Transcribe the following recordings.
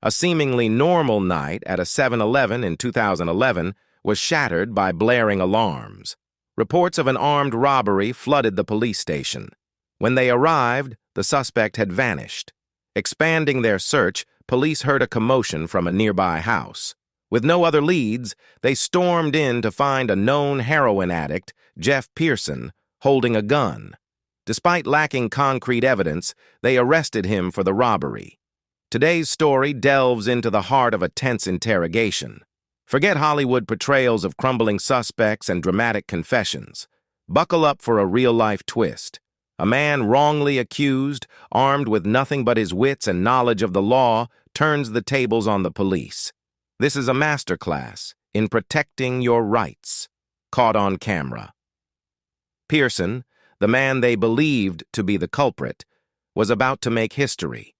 A seemingly normal night at a 7-Eleven in 2011 was shattered by blaring alarms. Reports of an armed robbery flooded the police station. When they arrived, the suspect had vanished. Expanding their search, police heard a commotion from a nearby house. With no other leads, they stormed in to find a known heroin addict, Jeff Pearson, holding a gun. Despite lacking concrete evidence, they arrested him for the robbery. Today's story delves into the heart of a tense interrogation. Forget Hollywood portrayals of crumbling suspects and dramatic confessions. Buckle up for a real-life twist. A man wrongly accused, armed with nothing but his wits and knowledge of the law, turns the tables on the police. This is a masterclass in protecting your rights. Caught on camera. Pearson, the man they believed to be the culprit, was about to make history.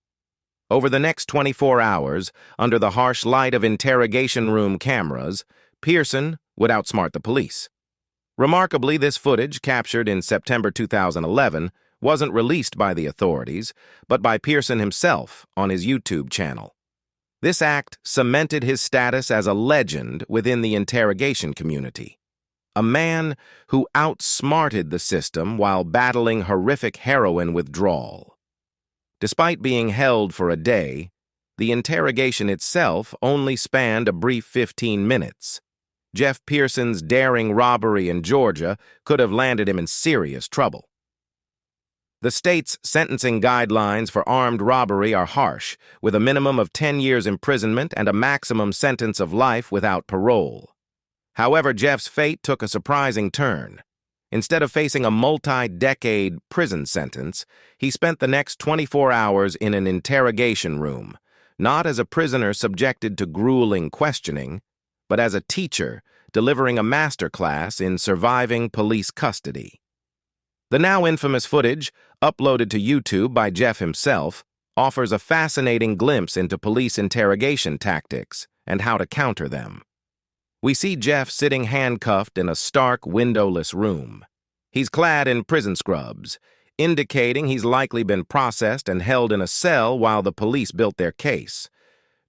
Over the next 24 hours, under the harsh light of interrogation room cameras, Pearson would outsmart the police. Remarkably, this footage, captured in September 2011, wasn't released by the authorities, but by Pearson himself on his YouTube channel. This act cemented his status as a legend within the interrogation community. A man who outsmarted the system while battling horrific heroin withdrawal. Despite being held for a day, the interrogation itself only spanned a brief 15 minutes. Jeff Pearson's daring robbery in Georgia could have landed him in serious trouble. The state's sentencing guidelines for armed robbery are harsh, with a minimum of 10 years imprisonment and a maximum sentence of life without parole. However, Jeff's fate took a surprising turn. Instead of facing a multi-decade prison sentence, he spent the next 24 hours in an interrogation room, not as a prisoner subjected to grueling questioning, but as a teacher delivering a masterclass in surviving police custody. The now infamous footage, uploaded to YouTube by Jeff himself, offers a fascinating glimpse into police interrogation tactics and how to counter them. We see Jeff sitting handcuffed in a stark, windowless room. He's clad in prison scrubs, indicating he's likely been processed and held in a cell while the police built their case.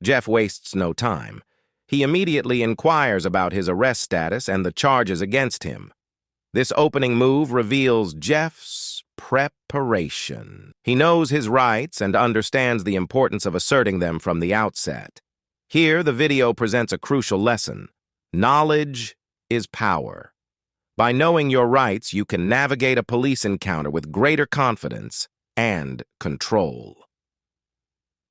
Jeff wastes no time. He immediately inquires about his arrest status and the charges against him. This opening move reveals Jeff's preparation. He knows his rights and understands the importance of asserting them from the outset. Here, the video presents a crucial lesson. Knowledge is power. By knowing your rights, you can navigate a police encounter with greater confidence and control.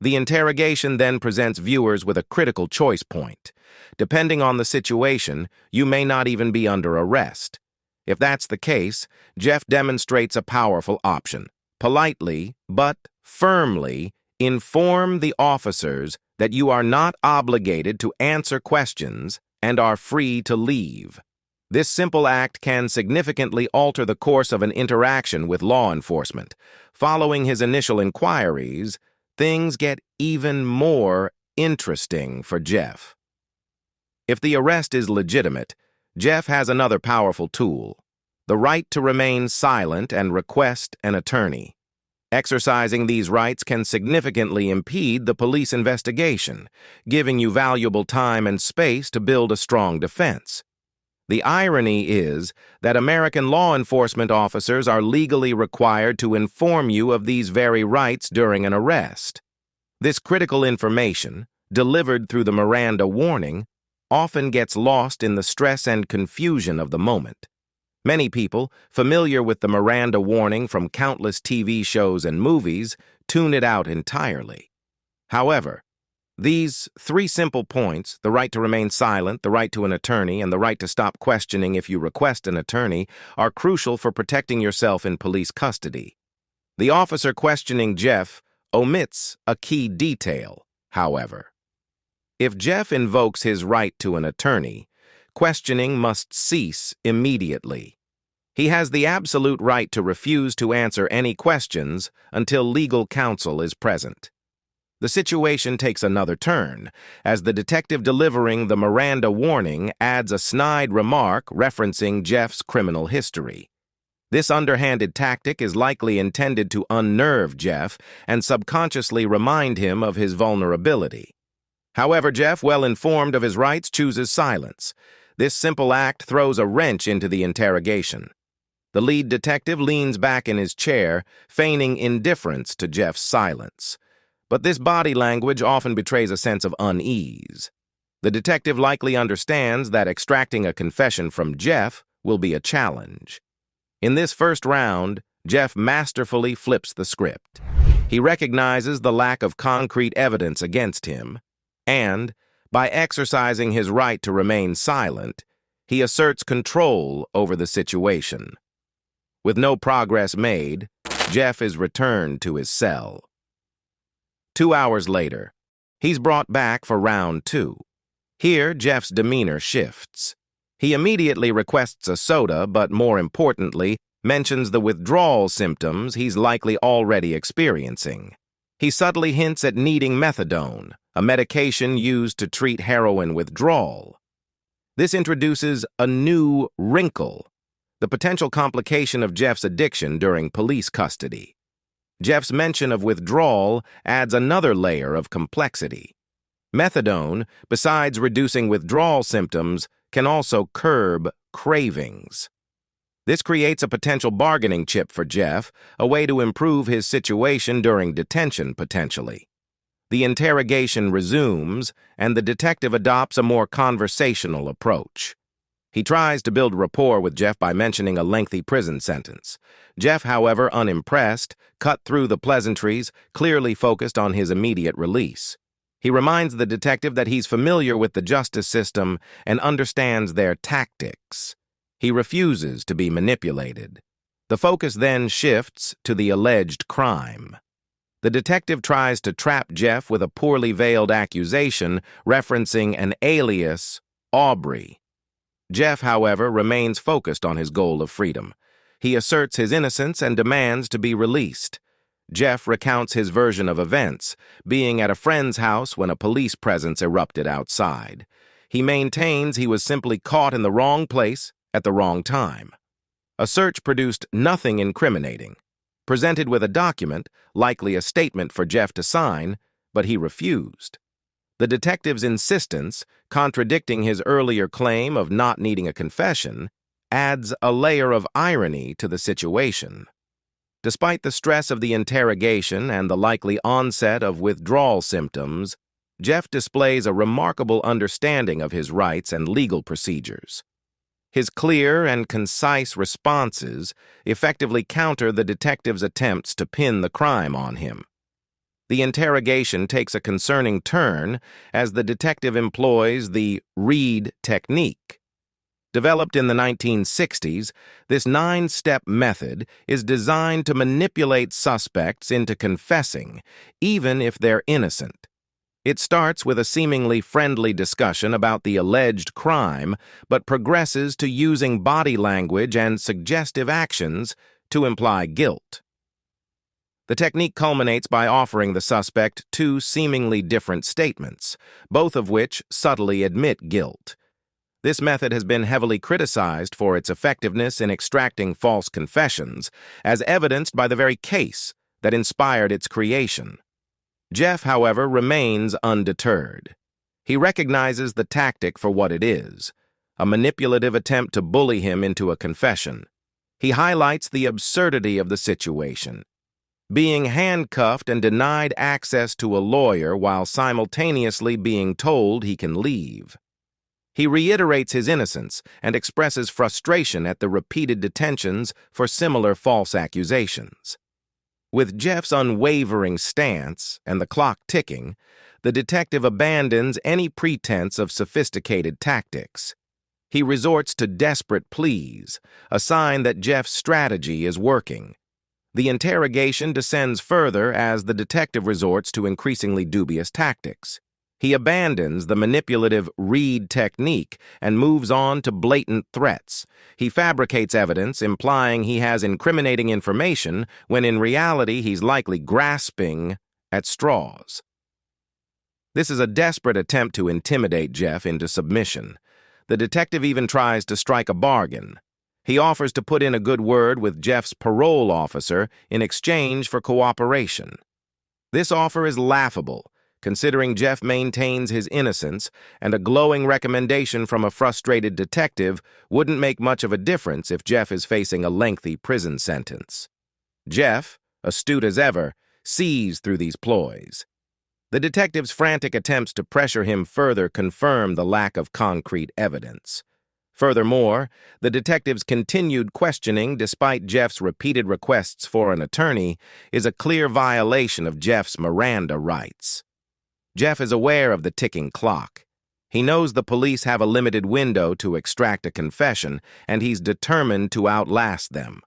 The interrogation then presents viewers with a critical choice point. Depending on the situation, you may not even be under arrest. If that's the case, Jeff demonstrates a powerful option. Politely, but firmly, inform the officers that you are not obligated to answer questions and are free to leave. This simple act can significantly alter the course of an interaction with law enforcement. Following his initial inquiries, things get even more interesting for Jeff. If the arrest is legitimate, Jeff has another powerful tool: the right to remain silent and request an attorney. Exercising these rights can significantly impede the police investigation, giving you valuable time and space to build a strong defense. The irony is that American law enforcement officers are legally required to inform you of these very rights during an arrest. This critical information, delivered through the Miranda warning, often gets lost in the stress and confusion of the moment. Many people, familiar with the Miranda warning from countless TV shows and movies, tune it out entirely. However, these three simple points, the right to remain silent, the right to an attorney, and the right to stop questioning if you request an attorney, are crucial for protecting yourself in police custody. The officer questioning Jeff omits a key detail, however. If Jeff invokes his right to an attorney, questioning must cease immediately. He has the absolute right to refuse to answer any questions until legal counsel is present. The situation takes another turn, as the detective delivering the Miranda warning adds a snide remark referencing Jeff's criminal history. This underhanded tactic is likely intended to unnerve Jeff and subconsciously remind him of his vulnerability. However, Jeff, well informed of his rights, chooses silence. This simple act throws a wrench into the interrogation. The lead detective leans back in his chair, feigning indifference to Jeff's silence. But this body language often betrays a sense of unease. The detective likely understands that extracting a confession from Jeff will be a challenge. In this first round, Jeff masterfully flips the script. He recognizes the lack of concrete evidence against him, and, by exercising his right to remain silent, he asserts control over the situation. With no progress made, Jeff is returned to his cell. 2 hours later, he's brought back for round 2. Here, Jeff's demeanor shifts. He immediately requests a soda, but more importantly, mentions the withdrawal symptoms he's likely already experiencing. He subtly hints at needing methadone, a medication used to treat heroin withdrawal. This introduces a new wrinkle, the potential complication of Jeff's addiction during police custody. Jeff's mention of withdrawal adds another layer of complexity. Methadone, besides reducing withdrawal symptoms, can also curb cravings. This creates a potential bargaining chip for Jeff, a way to improve his situation during detention, potentially. The interrogation resumes, and the detective adopts a more conversational approach. He tries to build rapport with Jeff by mentioning a lengthy prison sentence. Jeff, however, unimpressed, cut through the pleasantries, clearly focused on his immediate release. He reminds the detective that he's familiar with the justice system and understands their tactics. He refuses to be manipulated. The focus then shifts to the alleged crime. The detective tries to trap Jeff with a poorly veiled accusation referencing an alias, Aubrey. Jeff, however, remains focused on his goal of freedom. He asserts his innocence and demands to be released. Jeff recounts his version of events, being at a friend's house when a police presence erupted outside. He maintains he was simply caught in the wrong place at the wrong time. A search produced nothing incriminating. Presented with a document, likely a statement for Jeff to sign, but he refused. The detective's insistence, contradicting his earlier claim of not needing a confession, adds a layer of irony to the situation. Despite the stress of the interrogation and the likely onset of withdrawal symptoms, Jeff displays a remarkable understanding of his rights and legal procedures. His clear and concise responses effectively counter the detective's attempts to pin the crime on him. The interrogation takes a concerning turn as the detective employs the read technique. Developed in the 1960s, this 9-step method is designed to manipulate suspects into confessing, even if they're innocent. It starts with a seemingly friendly discussion about the alleged crime, but progresses to using body language and suggestive actions to imply guilt. The technique culminates by offering the suspect 2 seemingly different statements, both of which subtly admit guilt. This method has been heavily criticized for its effectiveness in extracting false confessions, as evidenced by the very case that inspired its creation. Jeff, however, remains undeterred. He recognizes the tactic for what it is, a manipulative attempt to bully him into a confession. He highlights the absurdity of the situation, being handcuffed and denied access to a lawyer while simultaneously being told he can leave. He reiterates his innocence and expresses frustration at the repeated detentions for similar false accusations. With Jeff's unwavering stance and the clock ticking, the detective abandons any pretense of sophisticated tactics. He resorts to desperate pleas, a sign that Jeff's strategy is working. The interrogation descends further as the detective resorts to increasingly dubious tactics. He abandons the manipulative read technique and moves on to blatant threats. He fabricates evidence implying he has incriminating information when in reality he's likely grasping at straws. This is a desperate attempt to intimidate Jeff into submission. The detective even tries to strike a bargain. He offers to put in a good word with Jeff's parole officer in exchange for cooperation. This offer is laughable, Considering Jeff maintains his innocence, and a glowing recommendation from a frustrated detective wouldn't make much of a difference if Jeff is facing a lengthy prison sentence. Jeff, astute as ever, sees through these ploys. The detective's frantic attempts to pressure him further confirm the lack of concrete evidence. Furthermore, the detective's continued questioning, despite Jeff's repeated requests for an attorney, is a clear violation of Jeff's Miranda rights. Jeff is aware of the ticking clock. He knows the police have a limited window to extract a confession, and he's determined to outlast them.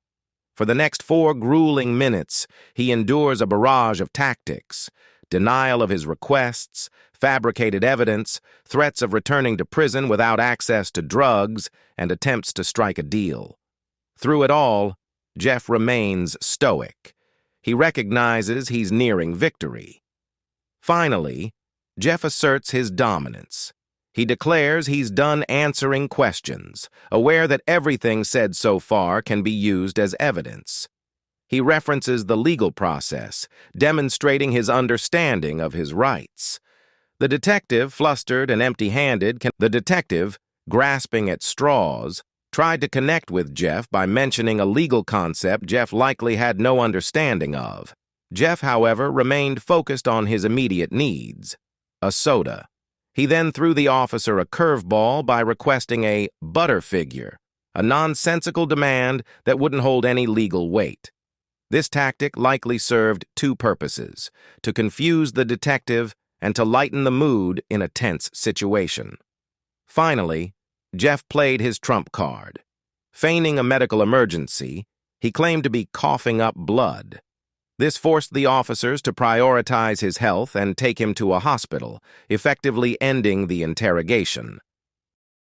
For the next 4 grueling minutes, he endures a barrage of tactics: denial of his requests, fabricated evidence, threats of returning to prison without access to drugs, and attempts to strike a deal. Through it all, Jeff remains stoic. He recognizes he's nearing victory. Finally, Jeff asserts his dominance. He declares he's done answering questions, aware that everything said so far can be used as evidence. He references the legal process, demonstrating his understanding of his rights. The detective, flustered and empty-handed, grasping at straws, tried to connect with Jeff by mentioning a legal concept Jeff likely had no understanding of. Jeff, however, remained focused on his immediate needs: a soda. He then threw the officer a curveball by requesting a butter figure, a nonsensical demand that wouldn't hold any legal weight. This tactic likely served 2 purposes: to confuse the detective and to lighten the mood in a tense situation. Finally, Jeff played his trump card. Feigning a medical emergency, he claimed to be coughing up blood. This forced the officers to prioritize his health and take him to a hospital, effectively ending the interrogation.